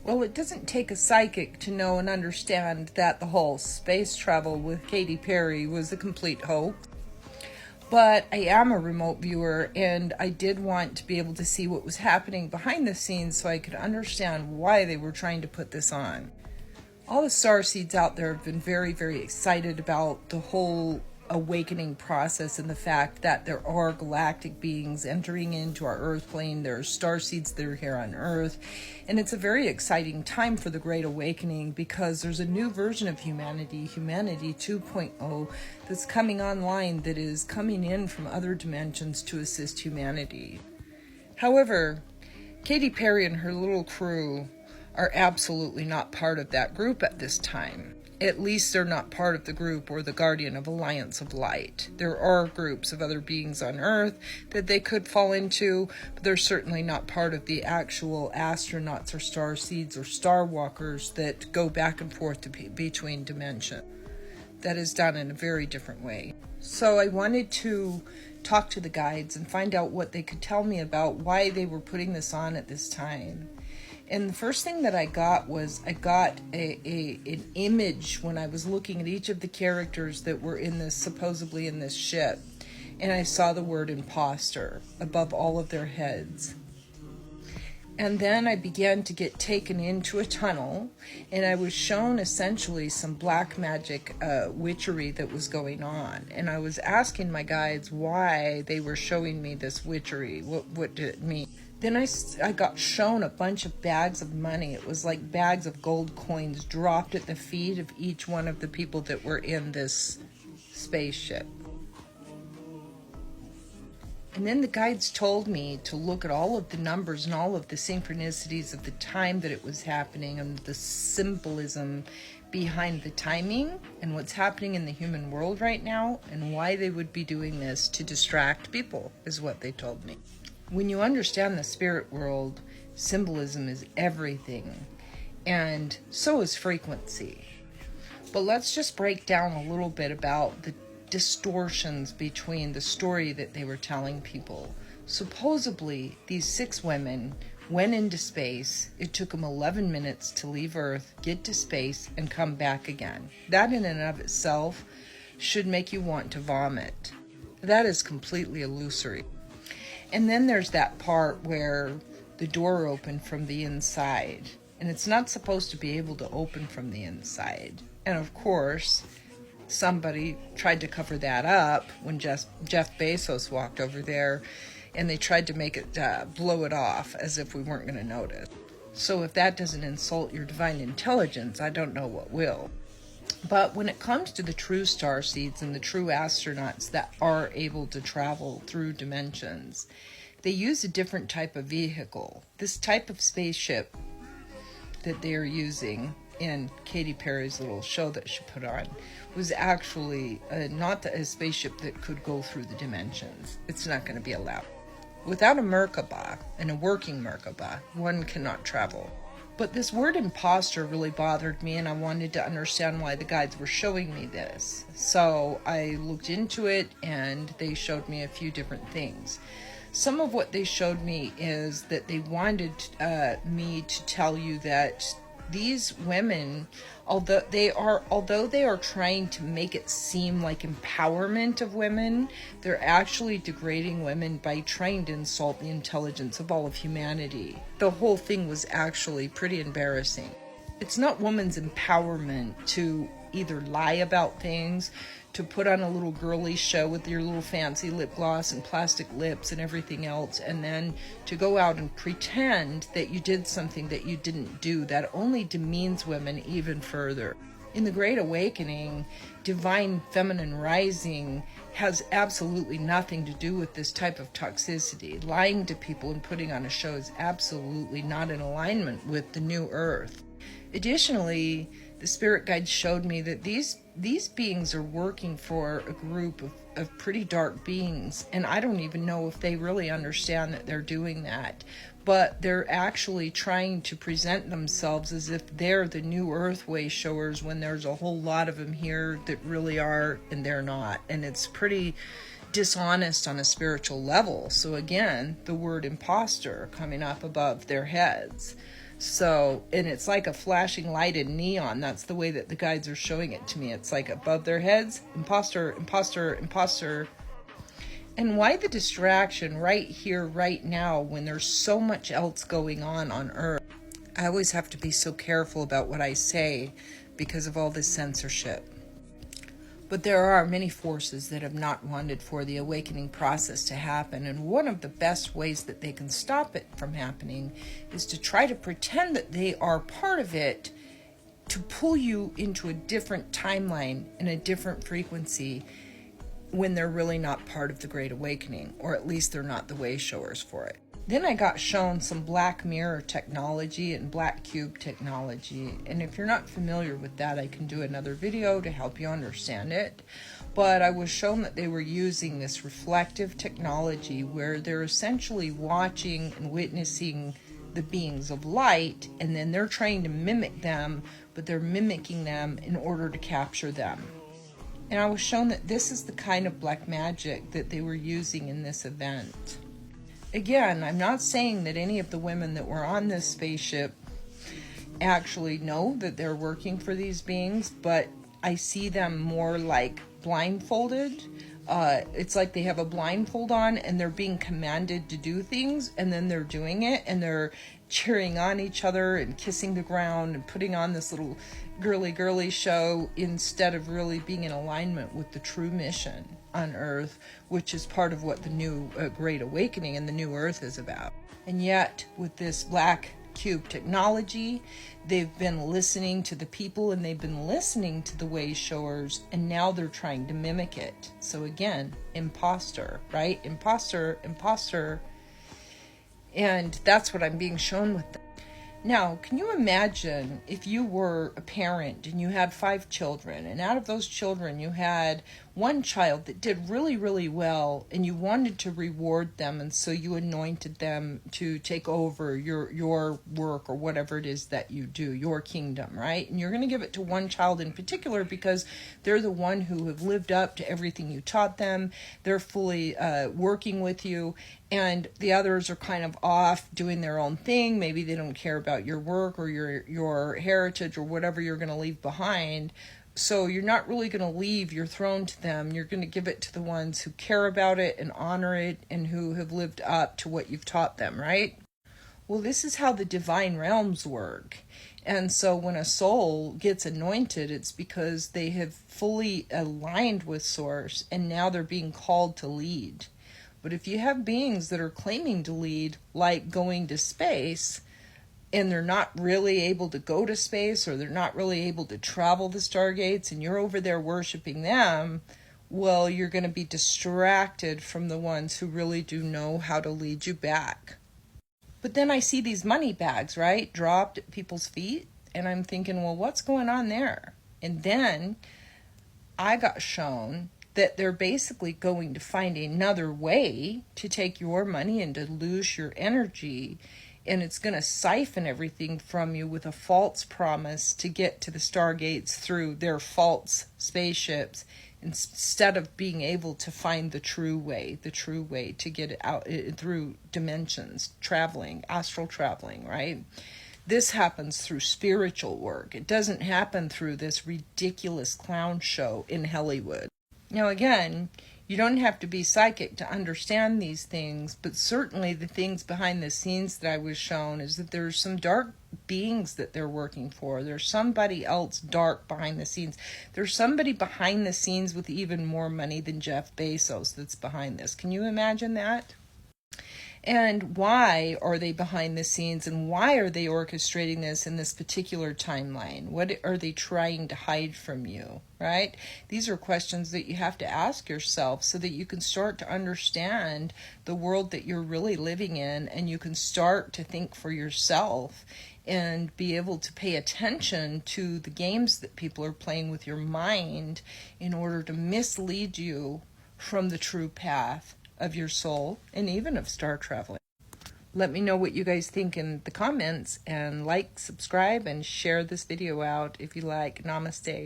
Well, it doesn't take a psychic to know and understand that the whole space travel with Katy Perry was a complete hoax. But I am a remote viewer, and I did want to be able to see what was happening behind the scenes so I could understand why they were trying to put this on. All the starseeds out there have been very, very excited about the whole awakening process and the fact that there are galactic beings entering into our Earth plane. There are starseeds that are here on Earth. And it's a very exciting time for the Great Awakening because there's a new version of humanity, Humanity 2.0, that's coming online that is coming in from other dimensions to assist humanity. However, Katy Perry and her little crew are absolutely not part of that group at this time. At least they're not part of the group or the Guardian of Alliance of Light. There are groups of other beings on Earth that they could fall into, but they're certainly not part of the actual astronauts or starseeds or star walkers that go back and forth between dimensions. That is done in a very different way. So I wanted to talk to the guides and find out what they could tell me about why they were putting this on at this time. And the first thing that I got was an image when I was looking at each of the characters that were supposedly in this ship. And I saw the word impostor above all of their heads. And then I began to get taken into a tunnel, and I was shown essentially some black magic witchery that was going on. And I was asking my guides why they were showing me this witchery. What did it mean? Then I got shown a bunch of bags of money. It was like bags of gold coins dropped at the feet of each one of the people that were in this spaceship. And then the guides told me to look at all of the numbers and all of the synchronicities of the time that it was happening and the symbolism behind the timing and what's happening in the human world right now and why they would be doing this to distract people, is what they told me. When you understand the spirit world, symbolism is everything, and so is frequency. But let's just break down a little bit about the distortions between the story that they were telling people. Supposedly, these 6 women went into space. It took them 11 minutes to leave Earth, get to space, and come back again. That in and of itself should make you want to vomit. That is completely illusory. And then there's that part where the door opened from the inside. And it's not supposed to be able to open from the inside. And of course, somebody tried to cover that up when Jeff Bezos walked over there. And they tried to make it blow it off as if we weren't going to notice. So if that doesn't insult your divine intelligence, I don't know what will. But when it comes to the true starseeds and the true astronauts that are able to travel through dimensions, they use a different type of vehicle. This type of spaceship that they're using in Katy Perry's little show that she put on was actually not a spaceship that could go through the dimensions. It's not going to be allowed. Without a Merkaba, and a working Merkaba, one cannot travel. But this word imposter really bothered me, and I wanted to understand why the guides were showing me this. So I looked into it, and they showed me a few different things. Some of what they showed me is that they wanted me to tell you that these women, although they are trying to make it seem like empowerment of women, they're actually degrading women by trying to insult the intelligence of all of humanity. The whole thing was actually pretty embarrassing. It's not women's empowerment to either lie about things, to put on a little girly show with your little fancy lip gloss and plastic lips and everything else, and then to go out and pretend that you did something that you didn't do. That only demeans women even further. In the Great Awakening, divine feminine rising has absolutely nothing to do with this type of toxicity. Lying to people and putting on a show is absolutely not in alignment with the new Earth. Additionally, the spirit guides showed me that these beings are working for a group of pretty dark beings, and I don't even know if they really understand that they're doing that, but they're actually trying to present themselves as if they're the new Earthway showers when there's a whole lot of them here that really are, and they're not, and it's pretty dishonest on a spiritual level. So again, the word imposter coming up above their heads. So, and it's like a flashing light in neon. That's the way that the guides are showing it to me. It's like above their heads, imposter, imposter, imposter. And why the distraction right here, right now, when there's so much else going on Earth? I always have to be so careful about what I say because of all this censorship. But there are many forces that have not wanted for the awakening process to happen, and one of the best ways that they can stop it from happening is to try to pretend that they are part of it, to pull you into a different timeline and a different frequency when they're really not part of the Great Awakening, or at least they're not the way showers for it. Then I got shown some black mirror technology and black cube technology. And if you're not familiar with that, I can do another video to help you understand it. But I was shown that they were using this reflective technology where they're essentially watching and witnessing the beings of light, and then they're trying to mimic them, but they're mimicking them in order to capture them. And I was shown that this is the kind of black magic that they were using in this event. Again, I'm not saying that any of the women that were on this spaceship actually know that they're working for these beings, but I see them more like blindfolded. It's like they have a blindfold on and they're being commanded to do things, and then they're doing it, and they're cheering on each other and kissing the ground and putting on this little girly show instead of really being in alignment with the true mission on Earth, which is part of what the new Great Awakening and the new Earth is about. And yet, with this black cube technology, they've been listening to the people and they've been listening to the way showers, and now they're trying to mimic it. So again, imposter, right? Imposter, imposter. And that's what I'm being shown with them. Now, can you imagine if you were a parent and you had 5 children, and out of those children you had one child that did really, really well, and you wanted to reward them, and so you anointed them to take over your work or whatever it is that you do, your kingdom, right? And you're going to give it to one child in particular because they're the one who have lived up to everything you taught them. They're fully working with you, and the others are kind of off doing their own thing. Maybe they don't care about your work or your heritage or whatever you're going to leave behind. So you're not really going to leave your throne to them. You're going to give it to the ones who care about it and honor it and who have lived up to what you've taught them, right? Well, this is how the divine realms work. And so when a soul gets anointed, it's because they have fully aligned with Source, and now they're being called to lead. But if you have beings that are claiming to lead, like going to space, and they're not really able to go to space, or they're not really able to travel the stargates, and you're over there worshiping them, well, you're going to be distracted from the ones who really do know how to lead you back. But then I see these money bags, right, dropped at people's feet, and I'm thinking, well, what's going on there? And then I got shown that they're basically going to find another way to take your money and to lose your energy, and it's going to siphon everything from you with a false promise to get to the stargates through their false spaceships, instead of being able to find the true way to get out through dimensions, traveling, astral traveling, right? This happens through spiritual work. It doesn't happen through this ridiculous clown show in Hollywood. Now again, you don't have to be psychic to understand these things, but certainly the things behind the scenes that I was shown is that there's some dark beings that they're working for. There's somebody else dark behind the scenes. There's somebody behind the scenes with even more money than Jeff Bezos that's behind this. Can you imagine that? And why are they behind the scenes, and why are they orchestrating this in this particular timeline? What are they trying to hide from you, right? These are questions that you have to ask yourself so that you can start to understand the world that you're really living in, and you can start to think for yourself and be able to pay attention to the games that people are playing with your mind in order to mislead you from the true path of your soul and even of star traveling. Let me know what you guys think in the comments, and like, subscribe, and share this video out if you like. Namaste.